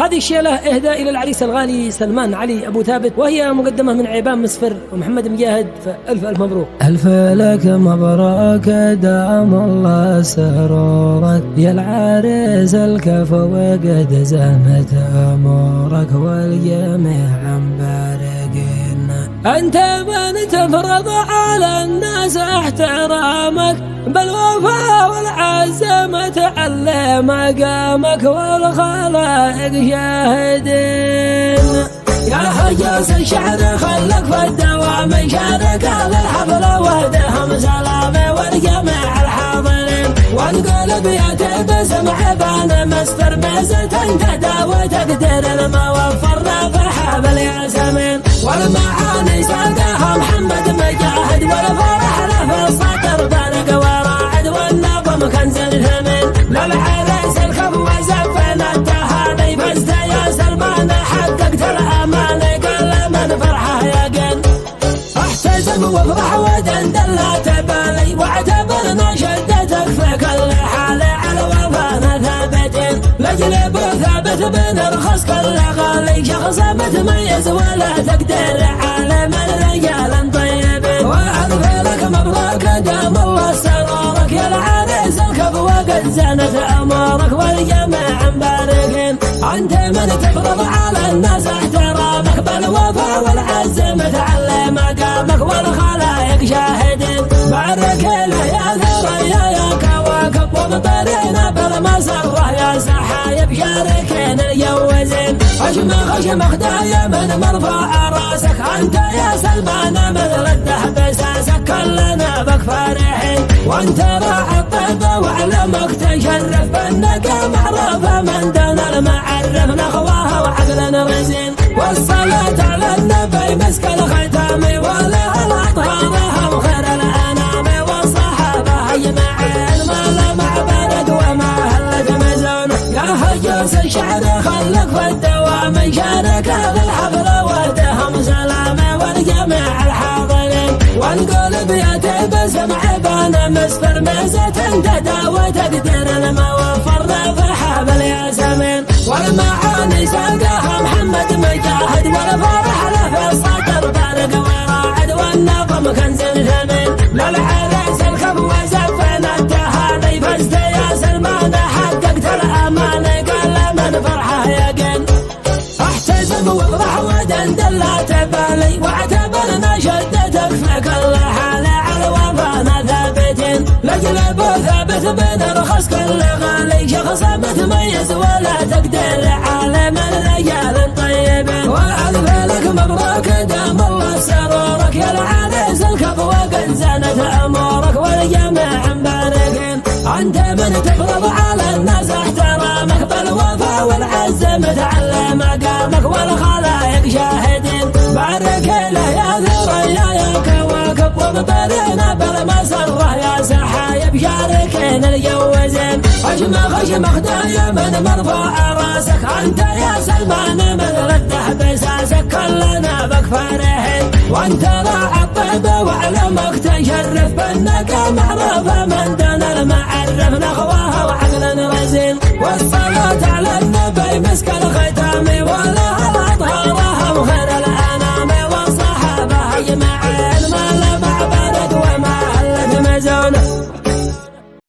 هذه الشيلة إهداء إلى العريس الغالي سلمان علي أبو ثابت، وهي مقدمة من عبان مسفر ومحمد مجاهد، فألف ألف مبروك. ألف لك مبروك دام الله سرورك يا العريس الكفو وقد زانت أمورك والجميع مباركين. أنت من تفرض على الناس احترامك بالوفاء والعزم تعلى مقامك والخلائق شاهدين. يا حجاز الشعر خلك في الدوام شارك للحفل وهدهم سلامه والجميع الحاضرين. والقلب يتبسم عبان مستر ميزة تداوى تقدر الموفر فرحة بالياسمين. والمعاني ساقها محمد مجاهد والفرح له في الصدر بارق وراعد والنظم كنز ثمين. للعريس الكفو وزفن التهاني فزت يا سلمان حققت الأمان قل من فرحه يقن. احتزم وافرح ودندن لا تبالي واعتبرنا شدتك في كل حال على وفانا ثابتين. لجلب ثابت بنرخص كل غالي شخص متميز ولا تقدر على من رجال طيبين. والف لك مبروك دام الله سرورك يا العريس الكفو وقد زانت امورك والجميع مباركين. انت من تفرض على الناس احترامك بالوفاء والعزم تعلى مقامك والخلائق شاهدين. بارك له يا ثريا يا كواكب ومطرنا بالمسره يا سحايب شاركين الجوزين. اشمخ دايما مرفوع راسك انت يا سلمان مثل الذهب ساسك كلنا بك فرحين. وانت راعي الطيبه وعلمك تشرف بالنقا معروفه من دون المعرف نخواها وعقلنا رزين. والصلاه على النبي مسك الختام وله الاطهار وخير الانام والصحابه اجمعين. ما مع بلد وما هلك مزون يا هجوس الشعر خلك في الدوام شارك للحفل ودهم سلامه والجميع الحاضرين. والقلب يتبسم عبان مسفر ميزة تداوى تقدر الموفر فرحة بالياسمين. والمعاني ساقها محمد مجاهد والفرح له في الصدر بارق وراعد والنظم كنز ثمين. للعريس الكفو وزفن التهاني فزت يا سلمان حققت الأمان قل من فرحه يقن. احتزم وافرح ودندن لا تبالي واعتبرنا شدتك في كل حال على وفانا ثابتين. لجلب ثابت بنرخص كل غالي شخص متميز ولا تقدر على من رجال طيبين. والف لك مبروك دام الله سرورك يا العريس الكفو وقد زانت امورك والجميع مباركين. انت من تفرض على الناس احترامك بالوفاء والعزم تعلى مقامك والخلائق شاهدين. بارك له يا ثريا يا كواكب ومطرنا بالمسره يا سحايب شاركين الجوزين. اشمخ دايما مرفوع راسك انت يا سلمان مثل الذهب ساسك كلنا بك فرحين. وانت راعي الطيبه وعلمك تشرف بالنقا معروفه من دون المعرف نخواها وعقلنا رزين. والصلاه على النبي مسك